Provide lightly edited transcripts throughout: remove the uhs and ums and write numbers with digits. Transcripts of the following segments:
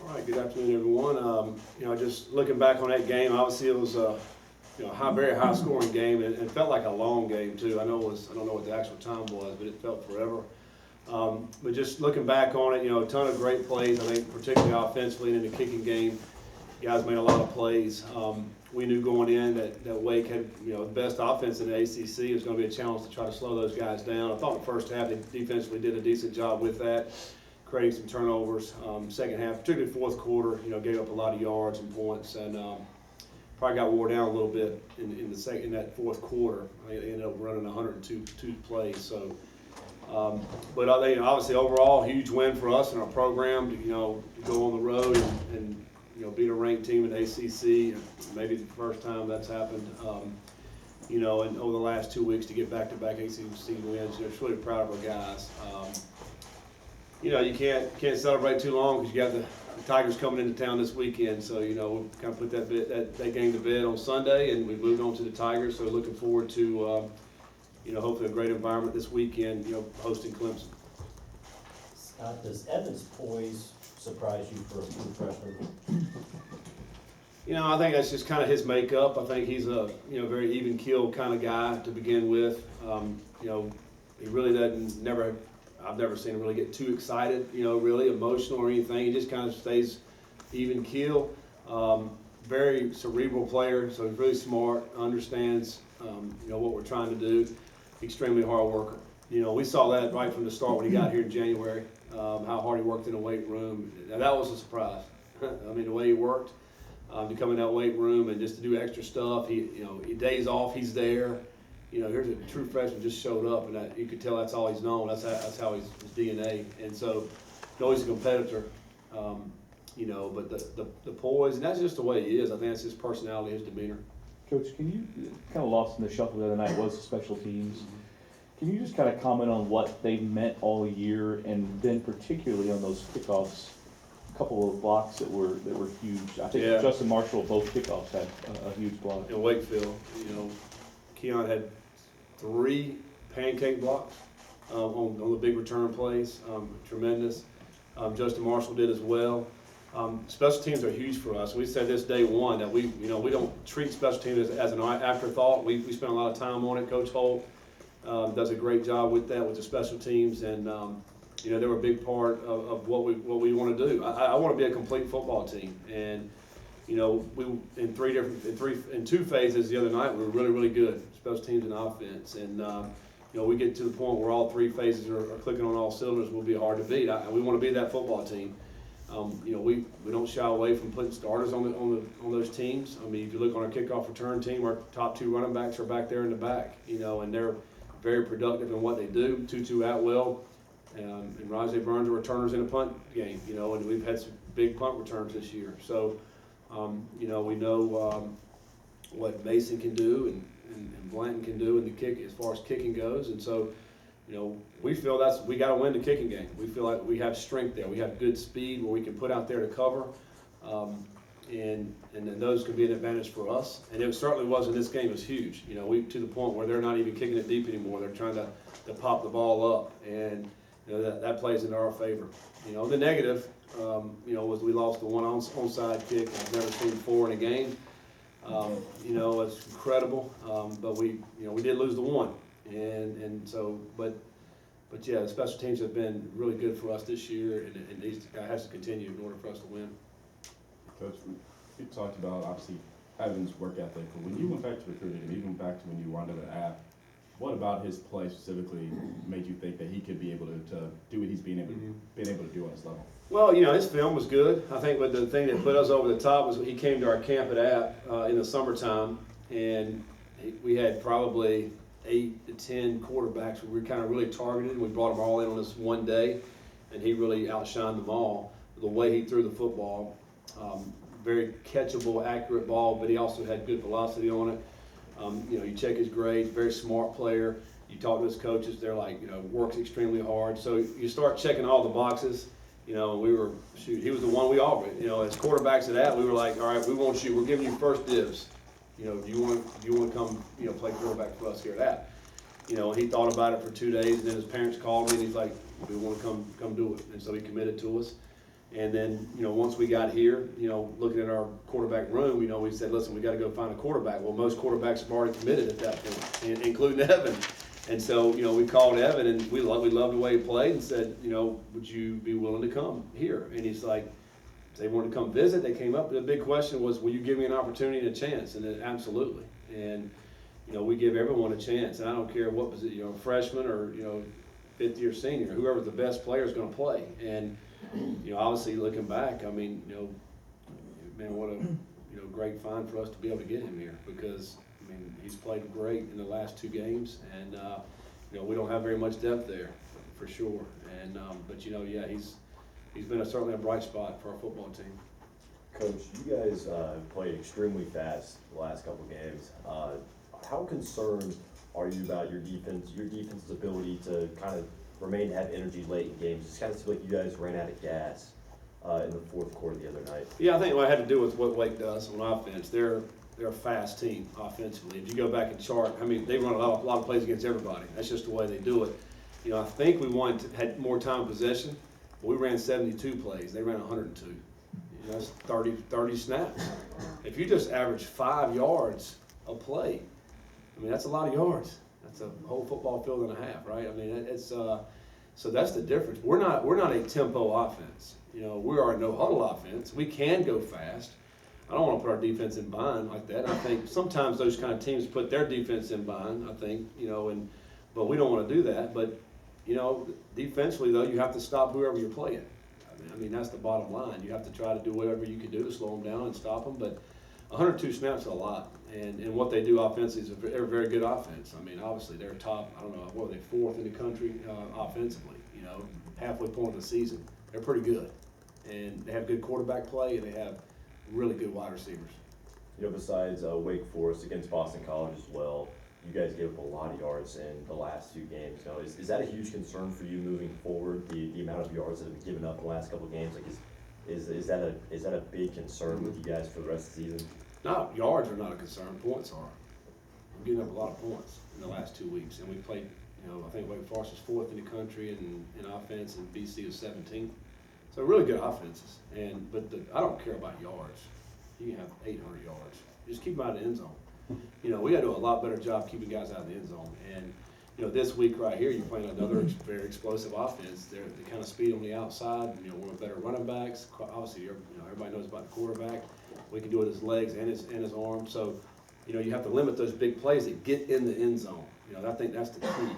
All right, good afternoon, everyone. Just looking back on that game, obviously it was a very high scoring game, and it felt like a long game too. I don't know what the actual time was, but it felt forever. But just looking back on it, a ton of great plays. I think particularly offensively and in the kicking game, guys made a lot of plays. We knew going in that Wake had the best offense in the ACC. It was going to be a challenge to try to slow those guys down. I thought the first half they defensively did a decent job with that, creating some turnovers. Second half, particularly fourth quarter, gave up a lot of yards and points, and probably got wore down a little bit in that fourth quarter. They ended up running 102 plays. So, but I think obviously overall huge win for us and our program to go on the road and beat a ranked team in the ACC. Maybe the first time that's happened. And over the last 2 weeks to get back-to-back ACC wins. Just really proud of our guys. You can't celebrate too long because you got the Tigers coming into town this weekend. So we kind of put that game to bed on Sunday, and we moved on to the Tigers. So looking forward to hopefully a great environment this weekend. Hosting Clemson. Scott, does Evan's poise surprise you for a true freshman? I think that's just kind of his makeup. I think he's a very even keel kind of guy to begin with. He really doesn't I've never seen him really get too excited, really emotional or anything. He just kind of stays even keel. Very cerebral player, so he's really smart, understands, what we're trying to do. Extremely hard worker. We saw that right from the start when he got here in January, how hard he worked in the weight room. Now, that was a surprise. I mean, the way he worked to come in that weight room and just to do extra stuff. He days off, he's there. Here's a true freshman just showed up, and you could tell that's all he's known. That's how his DNA. And so, he's a competitor. But the poise, and that's just the way he is. I think that's his personality, his demeanor. Coach, can you kind of lost in the shuffle the other night was the special teams. Can you just kind of comment on what they've meant all year, and then particularly on those kickoffs? A couple of blocks that were huge. I think Justin Marshall, both kickoffs had a huge block. In Wakefield, Keon had 3 pancake blocks on the big return plays. Tremendous. Justin Marshall did as well. Special teams are huge for us. We said this day one that we don't treat special teams as an afterthought. We spend a lot of time on it. Coach Holt does a great job with that, with the special teams, and they were a big part of what we want to do. I want to be a complete football team, and we in 2 phases the other night we were really, really good, special teams and offense, and we get to the point where all 3 phases are clicking on all cylinders. We'll be hard to beat. We want to be that football team. We don't shy away from putting starters on those teams. I mean, if you look on our kickoff return team, our top 2 running backs are back there in the back, and they're very productive in what they do. Tutu Atwell and Rajay Burns are returners in a punt game, and we've had some big punt returns this year. So, we know what Mason can do and Blanton can do in the kick as far as kicking goes, and so. We feel we got to win the kicking game. We feel like we have strength there. We have good speed where we can put out there to cover, and then those could be an advantage for us. And it certainly was in this game. It was huge. We to the point where they're not even kicking it deep anymore. They're trying to pop the ball up, and that plays into our favor. The negative, was we lost the one onside kick. I've never seen 4 in a game. It's incredible, but we did lose the one. And so, but yeah, the special teams have been really good for us this year, and these guys has to continue in order for us to win. Coach, you talked about obviously Evan's work ethic, but when you went back to recruiting him, even back to when you were under the app, what about his play specifically made you think that he could be able to do what he's been able to do on his level? Well, his film was good. I think the thing that put us over the top was he came to our camp at App in the summertime, and we had probably 8 to 10 quarterbacks. We were kind of really targeted. We brought them all in on this one day, and he really outshined them all. The way he threw the football, very catchable, accurate ball, but he also had good velocity on it. You check his grades, very smart player. You talk to his coaches, they're like, works extremely hard. So you start checking all the boxes. He was the one we offered. As quarterbacks of that, we were like, all right, we want you. We're giving you first dibs. Do you want to come, play quarterback for us here at App? He thought about it for 2 days, and then his parents called me, and he's like, we want to come do it. And so he committed to us. And then, once we got here, looking at our quarterback room, we said, listen, we got to go find a quarterback. Well, most quarterbacks have already committed at that point, including Evan. And so, we called Evan, and we loved the way he played, and said, would you be willing to come here? And he's like, they wanted to come visit. They came up. The big question was, will you give me an opportunity and a chance? And then, absolutely. And we give everyone a chance. And I don't care what position, freshman or fifth year senior, whoever the best player is going to play. And obviously looking back, I mean, man, what a great find for us to be able to get him here, because I mean, he's played great in the last 2 games, and we don't have very much depth there for sure. And but yeah, he's been certainly a bright spot for our football team. Coach, you guys have played extremely fast the last couple games. How concerned are you about your defense's ability to kind of have energy late in games? It just kind of seems like you guys ran out of gas in the fourth quarter the other night. Yeah, I think what had to do with what Wake does on offense. They're a fast team offensively. If you go back and chart, I mean, they run a lot of plays against everybody. That's just the way they do it. I think we had more time possession. We ran 72 plays. They ran 102. That's 30 snaps. If you just average 5 yards a play, I mean, that's a lot of yards. That's a whole football field and a half, right? I mean, it's so that's the difference. We're not a tempo offense. We are a no huddle offense. We can go fast. I don't want to put our defense in bind like that. I think sometimes those kind of teams put their defense in bind. I think but we don't want to do that. But defensively though, you have to stop whoever you're playing. I mean that's the bottom line. You have to try to do whatever you can do to slow them down and stop them. But 102 snaps is a lot. And what they do offensively is they're a very good offense. I mean, obviously they're top, I don't know, what are they, 4th in the country offensively, halfway point of the season. They're pretty good. And they have good quarterback play, and they have really good wide receivers. Besides Wake Forest against Boston College as well, you guys gave up a lot of yards in the last 2 games. Is that a huge concern for you moving forward, the amount of yards that have been given up in the last couple of games? Like, is that a big concern with you guys for the rest of the season? No, yards are not a concern. Points are. We're getting up a lot of points in the last 2 weeks, and we played. I think Wake Forest is 4th in the country in offense, and BC is 17th. So really good offenses. But I don't care about yards. You can have 800 yards. Just keep them out of the end zone. We got to do a lot better job keeping guys out of the end zone. And this week right here, you're playing another very explosive offense. They're the kind of speed on the outside. One of better running backs. Obviously, everybody knows about the quarterback. We can do it with his legs and his arms. So, you have to limit those big plays that get in the end zone. I think that's the key.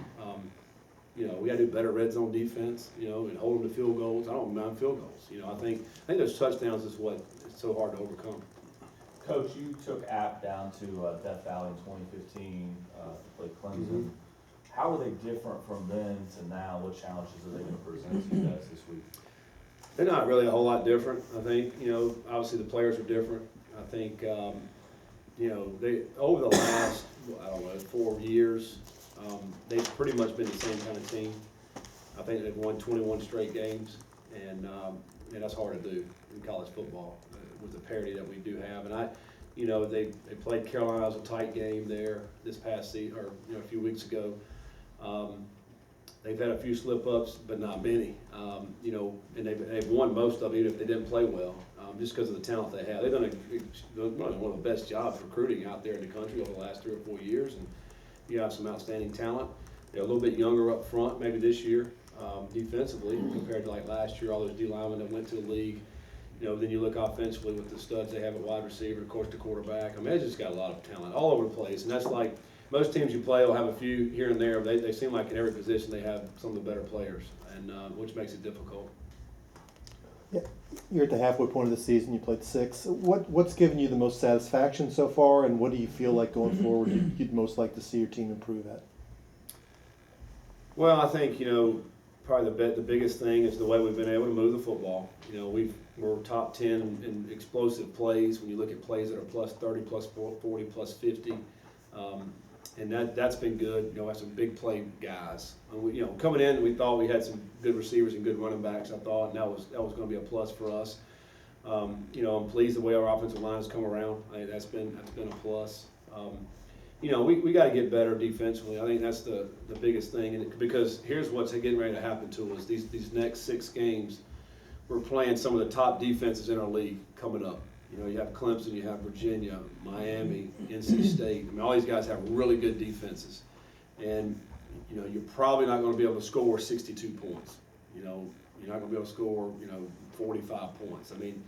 We got to do better red zone defense. And hold them to field goals. I don't mind field goals. I think those touchdowns is what is so hard to overcome. Coach, you took App down to Death Valley in 2015 to play Clemson. Mm-hmm. How are they different from then to now? What challenges are they going to present to you guys this week? They're not really a whole lot different. I think, obviously the players are different. I think, they over the last, 4 years, they've pretty much been the same kind of team. I think they've won 21 straight games, and that's hard to do in college football with the parity that we do have. And they played Carolina. It was a tight game there this past season, or a few weeks ago. They've had a few slip-ups, but not many. And they've won most of them, even if they didn't play well, just because of the talent they have. They've done one of the best jobs recruiting out there in the country over the last 3 or 4 years, and you have some outstanding talent. They're a little bit younger up front, maybe this year, defensively, compared to like last year, all those D linemen that went to the league. Then you look offensively with the studs they have at wide receiver, of course, the quarterback. I mean, they just got a lot of talent all over the place, and that's like most teams you play will have a few here and there. They seem like in every position they have some of the better players, and which makes it difficult. Yeah, you're at the halfway point of the season. You played 6. What's given you the most satisfaction so far, and what do you feel like going forward you'd most like to see your team improve at? Well, I think probably the biggest thing is the way we've been able to move the football. We're top 10 in explosive plays. When you look at plays that are plus 30, plus 40, plus 50. And that's been good. That's some big play guys. Coming in, we thought we had some good receivers and good running backs. I thought, and that was going to be a plus for us. I'm pleased the way our offensive line has come around. I think that's been a plus. We got to get better defensively. I think that's the biggest thing. And because here's what's getting ready to happen to us: these next 6 games, we're playing some of the top defenses in our league coming up. You know, you have Clemson, you have Virginia, Miami, NC State. I mean, all these guys have really good defenses. And, you know, you're probably not gonna be able to score 62 points. You know, you're not gonna be able to score, 45 points. I mean,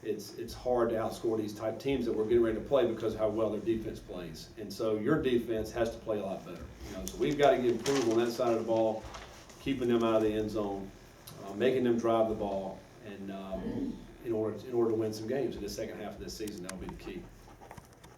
it's hard to outscore these type teams that we're getting ready to play because of how well their defense plays. And so your defense has to play a lot better. You know, so we've got to get improved on that side of the ball, keeping them out of the end zone, making them drive the ball, and in order to win some games in the second half of this season, that'll be the key.